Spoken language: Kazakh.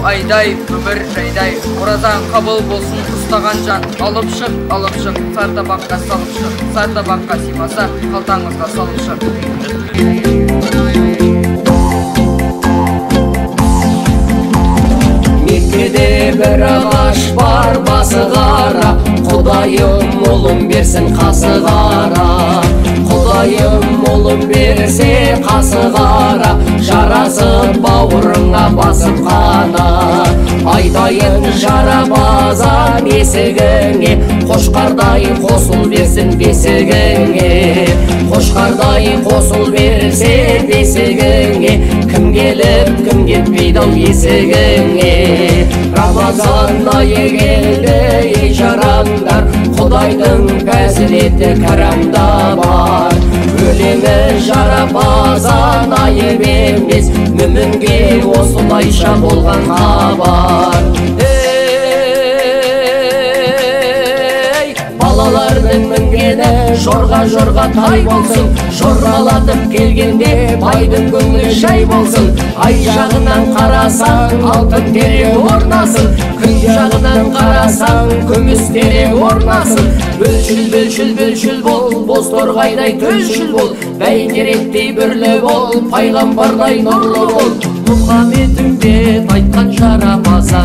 айдай өмір жайдай, оразаң қабыл болсын ұстаған жан. Алып шық, сартабаққа салып шық, сартабаққа симаса қалтаңызға салып шық. Меккеде бір ағаш бар басы қара, Құдайым молын берсін қасы қара. Құдайым молын берсе қасы қара, жарасып бауырыңа басып қана. Айтайын жарапазан есігіңе, қошқардай қосыл берсін бесігіңе. Қошқардай қосыл берсе бесігіңе, кім келіп кім кетпейді ау есігіңе. Рамазан айы келді ей жарандар, Құдайдың пәзіреті кәрамда бар. Өлеңі жарапазан айы емес, мүмінге осылайша болған хабар. Балалардың мінгені жорға тай болсын, жорғалатып келгенде байдың көңілі жай болсын. Ай жағынан қарасаң алтын тере орнасын, күн жағынан қарасаң күміс тере орнасын. Бөлшіл бол, боз торғайдай төлшіл бол, бәйтеректей бүрлі бол, пайғамбардай нұрлы бол. Мұхаммед үмбет айтқан жарапазан